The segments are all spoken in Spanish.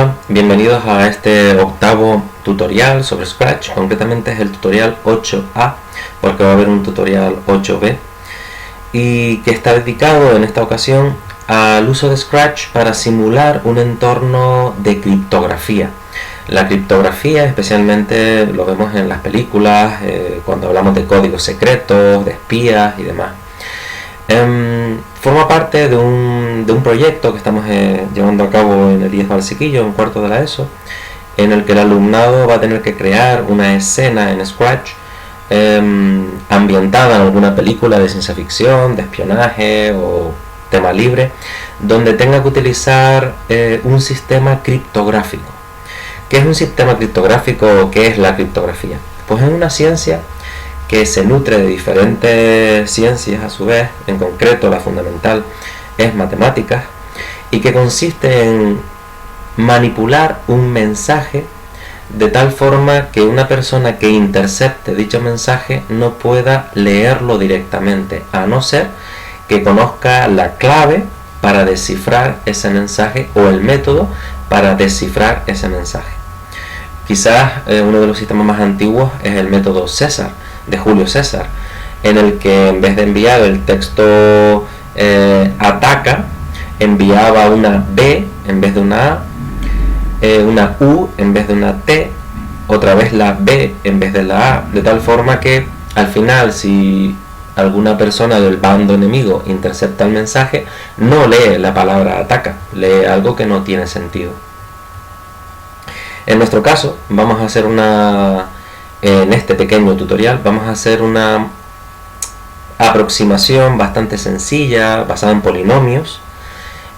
Hola, bienvenidos a este octavo tutorial sobre Scratch. Concretamente es el tutorial 8A, porque va a haber un tutorial 8B y que está dedicado en esta ocasión al uso de Scratch para simular un entorno de criptografía. La criptografía especialmente lo vemos en las películas, cuando hablamos de códigos secretos, de espías y demás. Forma parte de un proyecto que estamos llevando a cabo en el IES Valsequillo, en cuarto de la ESO, en el que el alumnado va a tener que crear una escena en Scratch ambientada en alguna película de ciencia ficción, de espionaje o tema libre, donde tenga que utilizar un sistema criptográfico. ¿Qué es un sistema criptográfico o qué es la criptografía? Pues es una ciencia que se nutre de diferentes ciencias a su vez. En concreto la fundamental es matemáticas, y que consiste en manipular un mensaje de tal forma que una persona que intercepte dicho mensaje no pueda leerlo directamente, a no ser que conozca la clave para descifrar ese mensaje o el método para descifrar ese mensaje. Quizás uno de los sistemas más antiguos es el método César, de Julio César, en el que en vez de enviar el texto ataca, enviaba una B en vez de una A, una U en vez de una T, otra vez la B en vez de la A, de tal forma que al final, si alguna persona del bando enemigo intercepta el mensaje, no lee la palabra ataca, lee algo que no tiene sentido. En nuestro caso vamos a hacer en este pequeño tutorial vamos a hacer una aproximación bastante sencilla, basada en polinomios,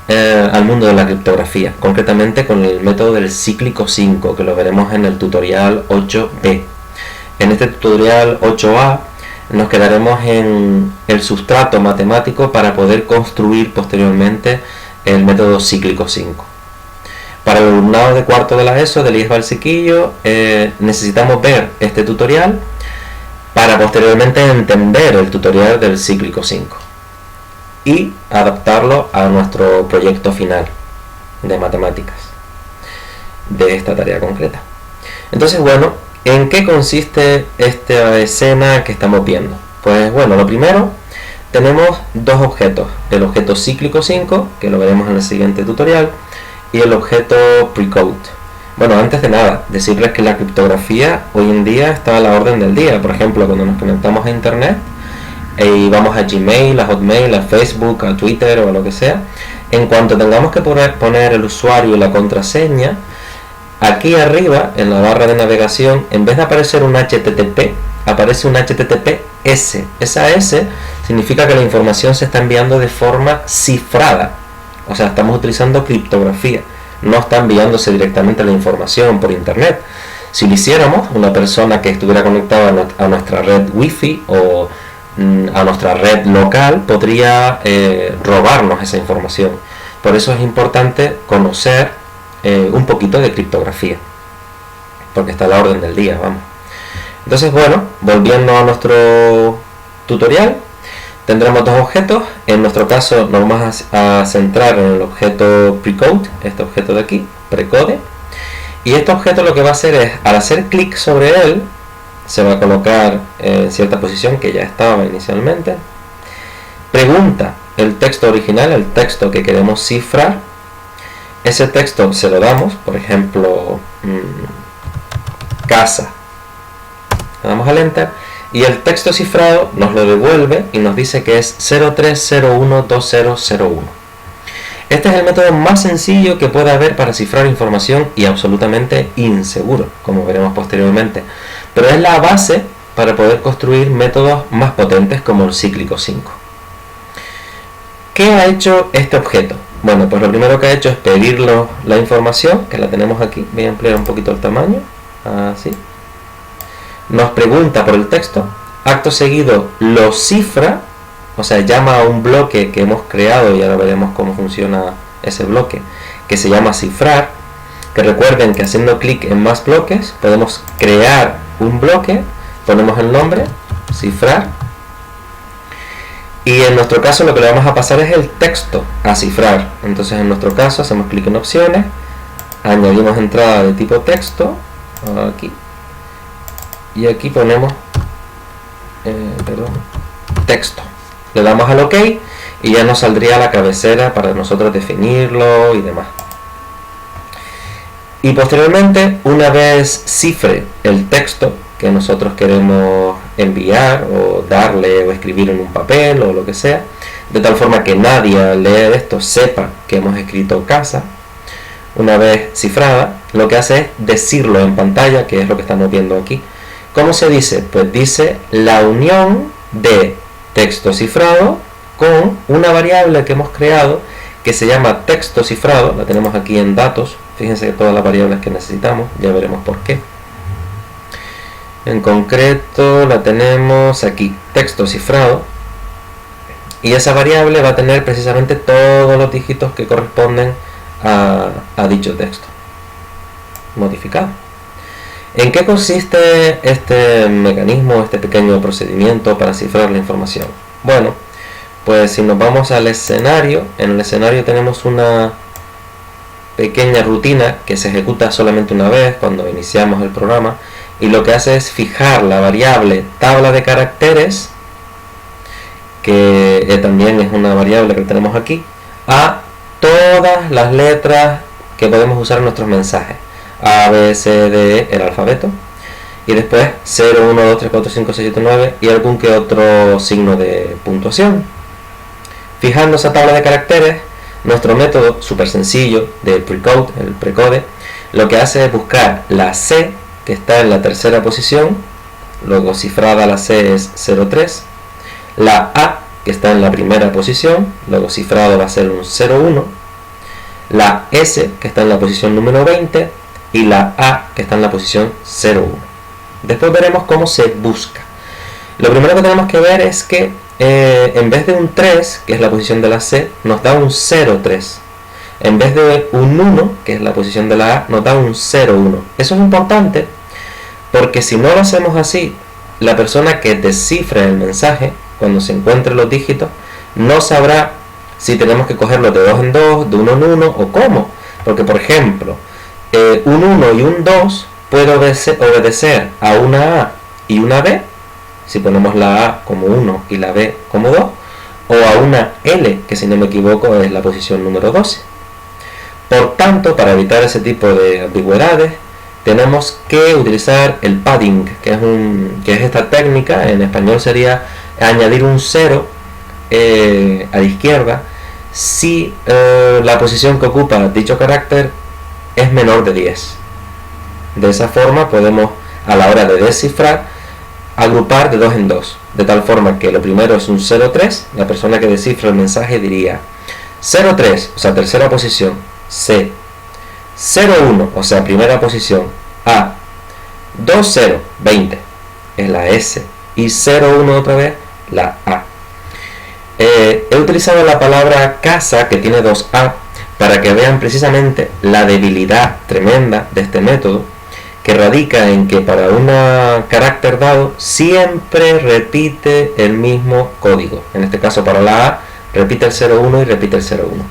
al mundo de la criptografía, concretamente con el método del cíclico 5, que lo veremos en el tutorial 8B. En este tutorial 8A nos quedaremos en el sustrato matemático para poder construir posteriormente el método cíclico 5. Para el alumnado de cuarto de la ESO del IES Valsequillo necesitamos ver este tutorial para posteriormente entender el tutorial del cíclico 5 y adaptarlo a nuestro proyecto final de matemáticas de esta tarea concreta. Entonces, bueno, ¿en qué consiste esta escena que estamos viendo? Pues bueno, lo primero, tenemos dos objetos: el objeto cíclico 5, que lo veremos en el siguiente tutorial, y el objeto precode. Bueno, antes de nada, decirles que la criptografía hoy en día está a la orden del día. Por ejemplo, cuando nos conectamos a internet y vamos a Gmail, a Hotmail, a Facebook, a Twitter o a lo que sea, en cuanto tengamos que poner el usuario y la contraseña, aquí arriba en la barra de navegación, en vez de aparecer un HTTP, aparece un HTTPS. Esa S significa que la información se está enviando de forma cifrada. O sea, estamos utilizando criptografía, no está enviándose directamente la información por internet. Si lo hiciéramos, una persona que estuviera conectada a nuestra red wifi o a nuestra red local podría robarnos esa información. Por eso es importante conocer un poquito de criptografía, porque está a la orden del día, vamos. Entonces, bueno, volviendo a nuestro tutorial, tendremos dos objetos. En nuestro caso nos vamos a centrar en el objeto precode, este objeto de aquí, precode. Y este objeto lo que va a hacer es, al hacer clic sobre él, se va a colocar en cierta posición que ya estaba inicialmente. Pregunta el texto original, el texto que queremos cifrar. Ese texto se lo damos, por ejemplo, casa. Le damos al enter. Y el texto cifrado nos lo devuelve y nos dice que es 03012001. Este es el método más sencillo que puede haber para cifrar información y absolutamente inseguro, como veremos posteriormente. Pero es la base para poder construir métodos más potentes como el cíclico 5. ¿Qué ha hecho este objeto? Bueno, pues lo primero que ha hecho es pedirnos la información, que la tenemos aquí. Voy a ampliar un poquito el tamaño, así. Nos pregunta por el texto, acto seguido lo cifra, o sea, llama a un bloque que hemos creado, y ahora veremos cómo funciona ese bloque, que se llama cifrar, que recuerden que haciendo clic en más bloques podemos crear un bloque, ponemos el nombre, cifrar, y en nuestro caso lo que le vamos a pasar es el texto a cifrar. Entonces en nuestro caso hacemos clic en opciones, añadimos entrada de tipo texto, aquí, y aquí ponemos texto. Le damos al OK y ya nos saldría la cabecera para nosotros definirlo y demás. Y posteriormente, una vez cifre el texto que nosotros queremos enviar o darle o escribir en un papel o lo que sea, de tal forma que nadie al leer esto sepa que hemos escrito casa, una vez cifrada, lo que hace es decirlo en pantalla, que es lo que estamos viendo aquí. ¿Cómo se dice? Pues dice la unión de texto cifrado con una variable que hemos creado que se llama texto cifrado. La tenemos aquí en datos. Fíjense que todas las variables que necesitamos, ya veremos por qué. En concreto la tenemos aquí, texto cifrado, y esa variable va a tener precisamente todos los dígitos que corresponden a dicho texto modificado. ¿En qué consiste este mecanismo, este pequeño procedimiento para cifrar la información? Bueno, pues si nos vamos al escenario, en el escenario tenemos una pequeña rutina que se ejecuta solamente una vez cuando iniciamos el programa, y lo que hace es fijar la variable tabla de caracteres, que también es una variable que tenemos aquí, a todas las letras que podemos usar en nuestros mensajes. A, B, C, D, el alfabeto, y después 0, 1, 2, 3, 4, 5, 6, 7, 9 y algún que otro signo de puntuación. Fijando esa tabla de caracteres, nuestro método súper sencillo de precode, el precode, lo que hace es buscar la C que está en la tercera posición, luego cifrada la C es 03, la A que está en la primera posición, luego cifrado va a ser un 01, la S que está en la posición número 20 y la A que está en la posición 01. Después veremos cómo se busca. Lo primero que tenemos que ver es que en vez de un 3, que es la posición de la C, nos da un 03. En vez de un 1, que es la posición de la A, nos da un 01. Eso es importante porque si no lo hacemos así, la persona que descifre el mensaje, cuando se encuentre los dígitos, no sabrá si tenemos que cogerlos de 2 en 2, de 1 en 1 o cómo. Porque, por ejemplo, un 1 y un 2 puede obedecer a una A y una B, si ponemos la A como 1 y la B como 2, o a una L, que si no me equivoco es la posición número 12. Por tanto, para evitar ese tipo de ambigüedades, tenemos que utilizar el padding, que es esta técnica, en español sería añadir un 0 a la izquierda si la posición que ocupa dicho carácter es menor de 10. De esa forma podemos, a la hora de descifrar, agrupar de 2 en 2, de tal forma que lo primero es un 03, la persona que descifra el mensaje diría 03, o sea, tercera posición, C, 01, o sea, primera posición, A, 20, 20, es la S, y 01 otra vez, la A. He utilizado la palabra casa, que tiene 2A, para que vean precisamente la debilidad tremenda de este método, que radica en que para un carácter dado siempre repite el mismo código. En este caso para la A repite el 01 y repite el 01.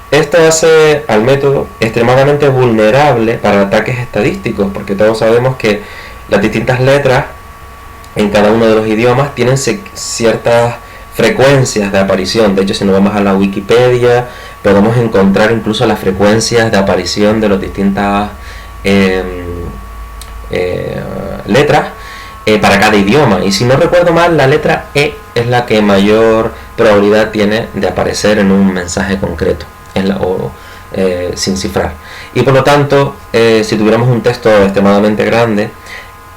Esto hace al método extremadamente vulnerable para ataques estadísticos, porque todos sabemos que las distintas letras en cada uno de los idiomas tienen ciertas frecuencias de aparición. De hecho, si nos vamos a la Wikipedia, podemos encontrar incluso las frecuencias de aparición de las distintas letras para cada idioma. Y si no recuerdo mal, la letra E es la que mayor probabilidad tiene de aparecer en un mensaje concreto, sin cifrar. Y por lo tanto, si tuviéramos un texto extremadamente grande,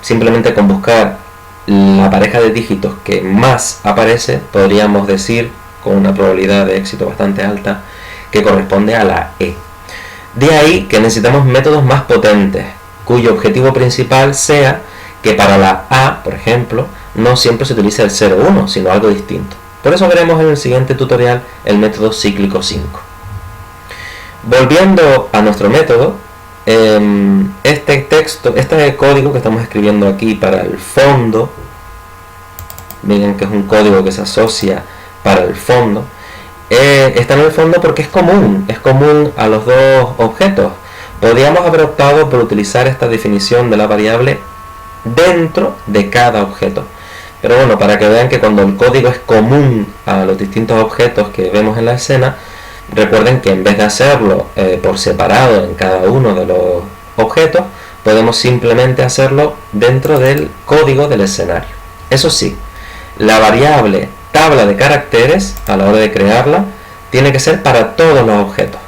simplemente con buscar la pareja de dígitos que más aparece, podríamos decir con una probabilidad de éxito bastante alta que corresponde a la E. De ahí que necesitamos métodos más potentes, cuyo objetivo principal sea que para la A, por ejemplo, no siempre se utiliza el 01, sino algo distinto. Por eso veremos en el siguiente tutorial el método cíclico 5. Volviendo a nuestro método, este código que estamos escribiendo aquí para el fondo, miren que es un código que se asocia para el fondo, está en el fondo porque es común a los dos objetos. Podríamos haber optado por utilizar esta definición de la variable dentro de cada objeto. Pero bueno, para que vean que cuando el código es común a los distintos objetos que vemos en la escena, recuerden que en vez de hacerlo por separado en cada uno de los objetos, podemos simplemente hacerlo dentro del código del escenario. Eso sí, la variable tabla de caracteres, a la hora de crearla, tiene que ser para todos los objetos,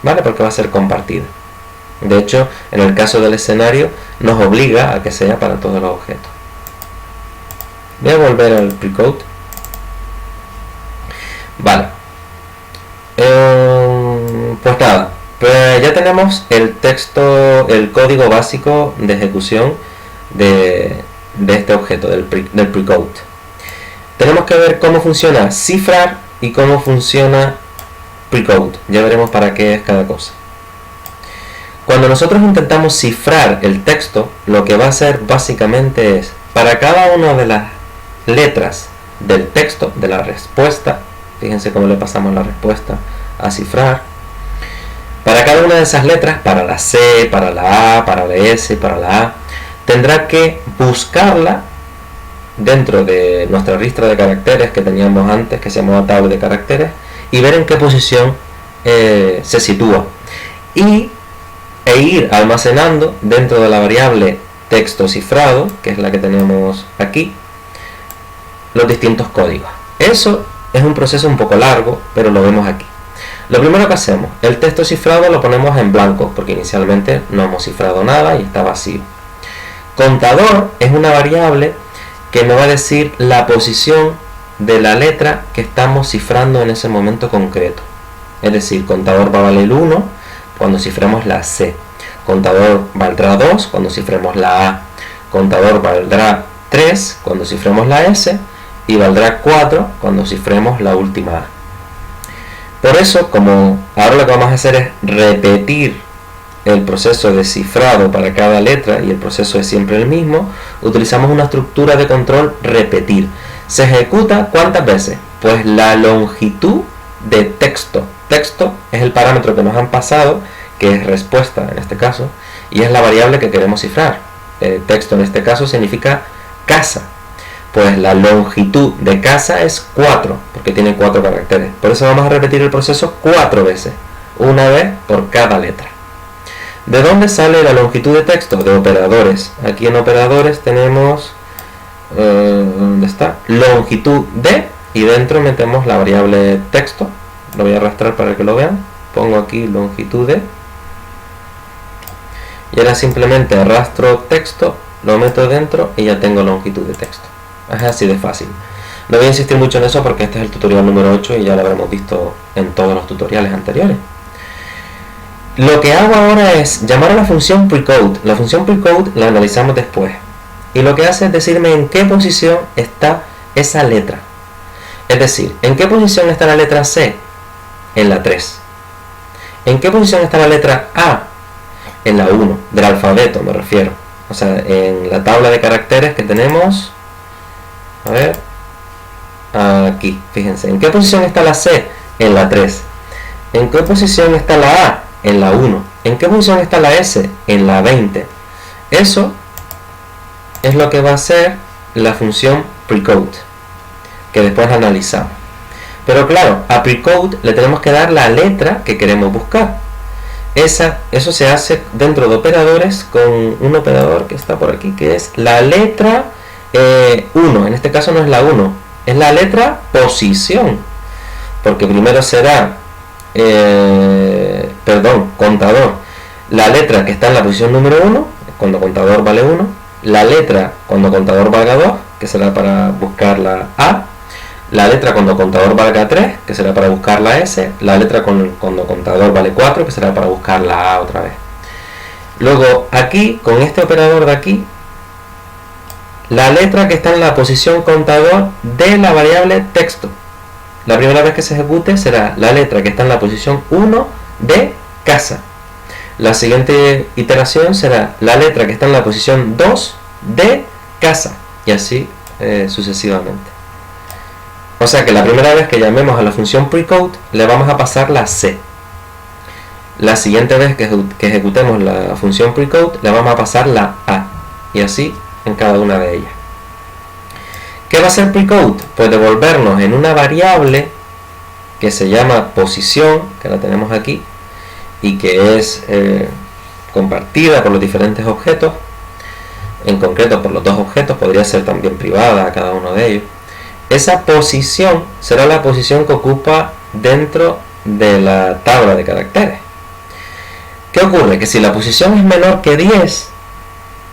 ¿vale? Porque va a ser compartida. De hecho, en el caso del escenario, nos obliga a que sea para todos los objetos. Voy a volver al precode. Vale. Pues nada, pues ya tenemos el texto, el código básico de ejecución de este objeto, del precode. Tenemos que ver cómo funciona cifrar y cómo funciona precode. Ya veremos para qué es cada cosa. Cuando nosotros intentamos cifrar el texto, lo que va a hacer básicamente es, para cada una de las letras del texto, de la respuesta, fíjense cómo le pasamos la respuesta a cifrar, para cada una de esas letras, para la C, para la A, para la S, para la A, tendrá que buscarla dentro de nuestra lista de caracteres que teníamos antes, que se llamaba tabla de caracteres, y ver en qué posición se sitúa, e ir almacenando dentro de la variable texto cifrado, que es la que tenemos aquí, los distintos códigos. Eso es un proceso un poco largo, pero lo vemos aquí. Lo primero que hacemos, el texto cifrado lo ponemos en blanco, porque inicialmente no hemos cifrado nada y está vacío. Contador es una variable que me va a decir la posición de la letra que estamos cifrando en ese momento concreto. Es decir, contador va a valer 1 cuando cifremos la C. Contador valdrá 2 cuando cifremos la A. Contador valdrá 3 cuando cifremos la S. Y valdrá 4 cuando cifremos la última A. Por eso, como ahora lo que vamos a hacer es repetir el proceso de cifrado para cada letra y el proceso es siempre el mismo, utilizamos una estructura de control repetir. ¿Se ejecuta cuántas veces? Pues la longitud de texto. Texto es el parámetro que nos han pasado, que es respuesta en este caso, y es la variable que queremos cifrar. Texto en este caso significa casa. Pues la longitud de casa es 4, porque tiene 4 caracteres. Por eso vamos a repetir el proceso 4 veces, una vez por cada letra. ¿De dónde sale la longitud de texto? De operadores. Aquí en operadores tenemos, ¿dónde está? Longitud de, y dentro metemos la variable texto. Lo voy a arrastrar para que lo vean. Pongo aquí longitud de. Y ahora simplemente arrastro texto, lo meto dentro y ya tengo longitud de texto. Es así de fácil. No voy a insistir mucho en eso porque este es el tutorial número 8 y ya lo habremos visto en todos los tutoriales anteriores. Lo que hago ahora es llamar a la función precode. La función precode la analizamos después. Y lo que hace es decirme en qué posición está esa letra. Es decir, ¿en qué posición está la letra C? En la 3. ¿En qué posición está la letra A? En la 1, del alfabeto me refiero. O sea, en la tabla de caracteres que tenemos. A ver. Aquí, fíjense. ¿En qué posición está la C? En la 3. ¿En qué posición está la A? En la 1. ¿En qué posición está la S? En la 20. Eso es lo que va a hacer la función precode, que después analizamos. Pero claro, a precode le tenemos que dar la letra que queremos buscar. Eso se hace dentro de operadores con un operador que está por aquí, que es la letra 1. En este caso no es la 1, es la letra posición. Porque primero será, contador. La letra que está en la posición número 1, cuando contador vale 1. La letra cuando contador valga 2, que será para buscar la A. La letra cuando contador valga 3, que será para buscar la S. La letra cuando contador vale 4, que será para buscar la A otra vez. Luego aquí, con este operador de aquí, la letra que está en la posición contador de la variable texto. La primera vez que se ejecute será la letra que está en la posición 1 de casa. La siguiente iteración será la letra que está en la posición 2 de casa. Y así sucesivamente. O sea que la primera vez que llamemos a la función precode le vamos a pasar la C. la siguiente vez que ejecutemos la función precode, le vamos a pasar la A, y así en cada una de ellas. ¿Qué va a hacer precode? Pues devolvernos en una variable que se llama posición, que la tenemos aquí, y que es compartida por los diferentes objetos, en concreto por los dos objetos, podría ser también privada a cada uno de ellos. Esa posición será la posición que ocupa dentro de la tabla de caracteres. ¿Qué ocurre? Que si la posición es menor que 10,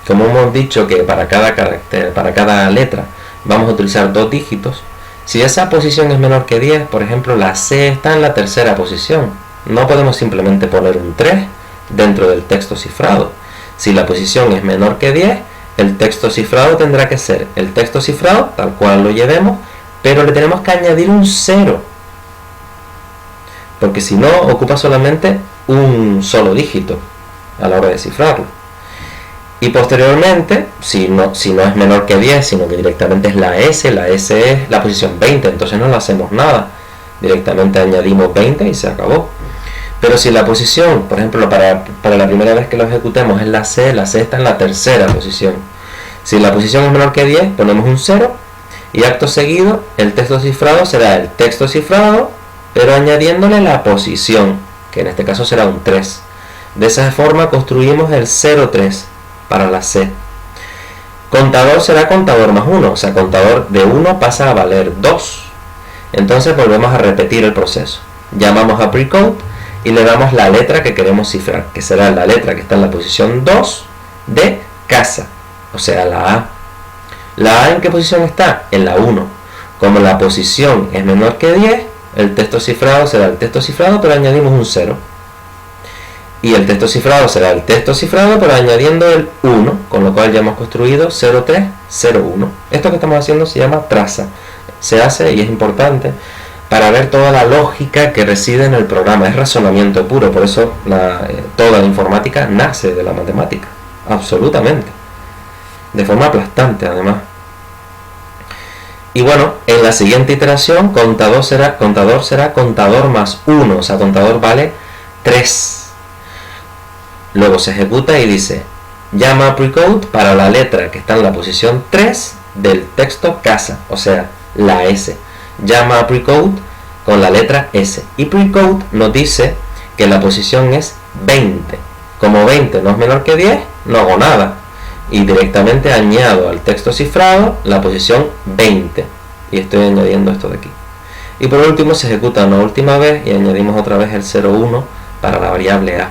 como hemos dicho que para cada carácter, para cada letra vamos a utilizar 2 dígitos, si esa posición es menor que 10, por ejemplo la C está en la tercera posición, no podemos simplemente poner un 3 dentro del texto cifrado. Si la posición es menor que 10, el texto cifrado tendrá que ser el texto cifrado tal cual lo llevemos, pero le tenemos que añadir un 0, porque si no ocupa solamente un solo dígito a la hora de cifrarlo. Y posteriormente, si no es menor que 10, sino que directamente es la S es la posición 20, entonces no le hacemos nada, directamente añadimos 20 y se acabó. Pero si la posición, por ejemplo, para la primera vez que lo ejecutemos es la C está en la tercera posición. Si la posición es menor que 10, ponemos un 0 y acto seguido el texto cifrado será el texto cifrado, pero añadiéndole la posición, que en este caso será un 3. De esa forma construimos el 0,3 para la C. Contador será contador más 1, o sea, contador de 1 pasa a valer 2. Entonces volvemos a repetir el proceso. Llamamos a precode y le damos la letra que queremos cifrar, que será la letra que está en la posición 2 de casa, o sea, la A. ¿La A en qué posición está? En la 1. Como la posición es menor que 10, el texto cifrado será el texto cifrado, pero añadimos un 0. Y el texto cifrado será el texto cifrado, pero añadiendo el 1, con lo cual ya hemos construido 0301. Esto que estamos haciendo se llama traza. Se hace, y es importante, para ver toda la lógica que reside en el programa. Es razonamiento puro, por eso toda la informática nace de la matemática, absolutamente, de forma aplastante además. Y bueno, en la siguiente iteración contador será contador más 1, o sea, contador vale 3. Luego se ejecuta y dice, llama a precode para la letra que está en la posición 3 del texto casa, o sea, la S. Llama a precode con la letra S. Y precode nos dice que la posición es 20. Como 20 no es menor que 10, no hago nada. Y directamente añado al texto cifrado la posición 20. Y estoy añadiendo esto de aquí. Y por último se ejecuta una última vez y añadimos otra vez el 01 para la variable A.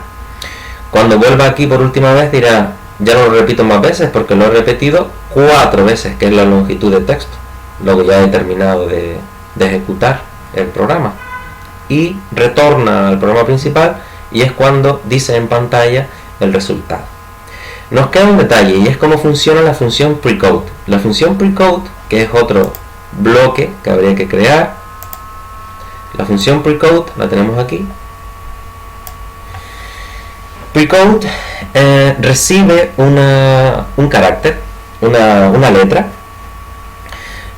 Cuando vuelva aquí por última vez dirá, ya no lo repito más veces porque lo he repetido 4 veces, que es la longitud de texto. Luego ya he terminado de ejecutar el programa. Y retorna al programa principal y es cuando dice en pantalla el resultado. Nos queda un detalle y es cómo funciona la función precode. La función precode, que es otro bloque que habría que crear. La función precode la tenemos aquí. Precode recibe un carácter, una letra.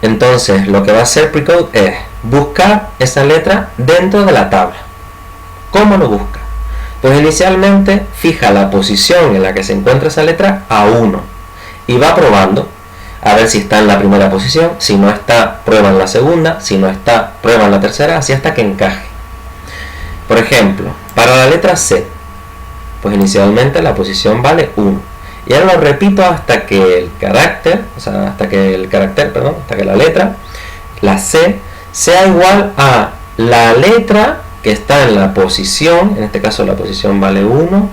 Entonces lo que va a hacer precode es buscar esa letra dentro de la tabla. ¿Cómo lo busca? Pues inicialmente fija la posición en la que se encuentra esa letra a 1 y va probando a ver si está en la primera posición. Si no está, prueba en la segunda. Si no está, prueba en la tercera, así hasta que encaje. Por ejemplo, para la letra C, pues inicialmente la posición vale 1 y ahora lo repito hasta que el carácter, hasta que la letra, la C, sea igual a la letra que está en la posición, en este caso la posición vale 1,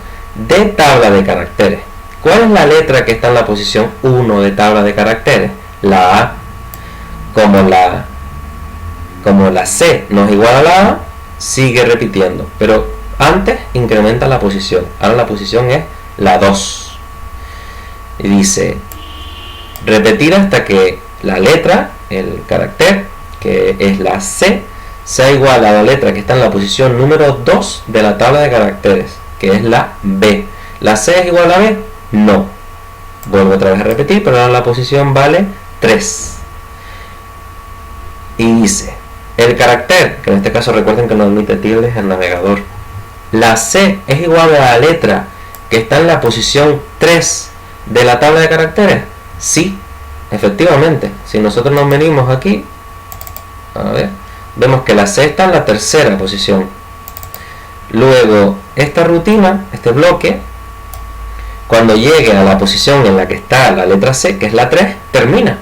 de tabla de caracteres. ¿Cuál es la letra que está en la posición 1 de tabla de caracteres? La A. Como la C no es igual a la A, sigue repitiendo, pero antes incrementa la posición. Ahora la posición es la 2. Y dice, repetir hasta que la letra, el carácter, que es la C, sea igual a la letra que está en la posición número 2 de la tabla de caracteres, que es la B. ¿La C es igual a B? No. Vuelvo otra vez a repetir, pero ahora la posición vale 3. Y dice, el carácter, que en este caso recuerden que no admite tildes el navegador, ¿La C es igual a la letra que está en la posición 3 de la tabla de caracteres? Sí, efectivamente. Si nosotros nos venimos aquí, a ver, vemos que la C está en la tercera posición. Luego, esta rutina, este bloque, cuando llegue a la posición en la que está la letra C, que es la 3, termina.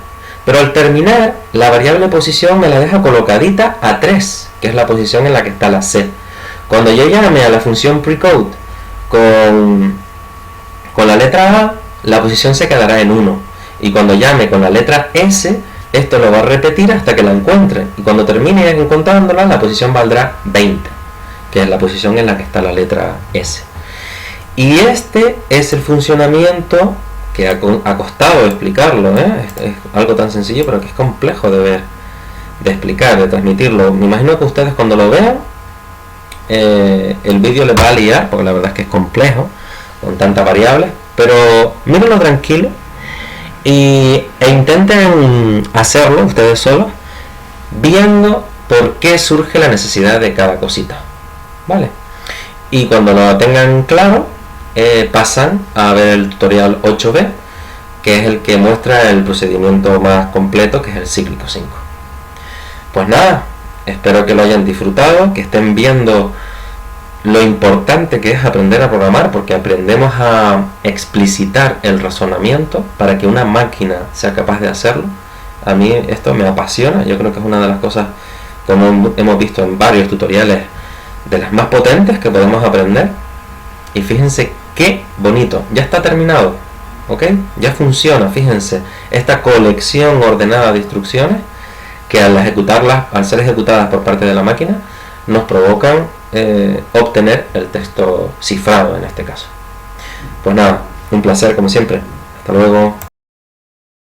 Pero al terminar, la variable posición me la deja colocadita a 3, que es la posición en la que está la C. Cuando yo llame a la función precode con la letra A, la posición se quedará en 1. Y cuando llame con la letra S, esto lo va a repetir hasta que la encuentre. Y cuando termine encontrándola, la posición valdrá 20, que es la posición en la que está la letra S. Y este es el funcionamiento que ha costado explicarlo, ¿eh? Es algo tan sencillo, pero que es complejo de ver, de explicar, de transmitirlo. Me imagino que ustedes cuando lo vean, el vídeo les va a liar, porque la verdad es que es complejo, con tantas variables, pero mírenlo tranquilo e intenten hacerlo ustedes solos, viendo por qué surge la necesidad de cada cosita, ¿vale? Y cuando lo tengan claro, pasan a ver el tutorial 8b, que es el que muestra el procedimiento más completo, que es el cíclico 5. Pues nada, espero que lo hayan disfrutado, que estén viendo lo importante que es aprender a programar, porque aprendemos a explicitar el razonamiento para que una máquina sea capaz de hacerlo. A mí esto me apasiona, yo creo que es una de las cosas, como hemos visto en varios tutoriales, de las más potentes que podemos aprender. Y fíjense qué bonito, ya está terminado, ¿ok? Ya funciona, fíjense, esta colección ordenada de instrucciones que al ejecutarlas, al ser ejecutadas por parte de la máquina, nos provocan obtener el texto cifrado en este caso. Pues nada, un placer como siempre. Hasta luego.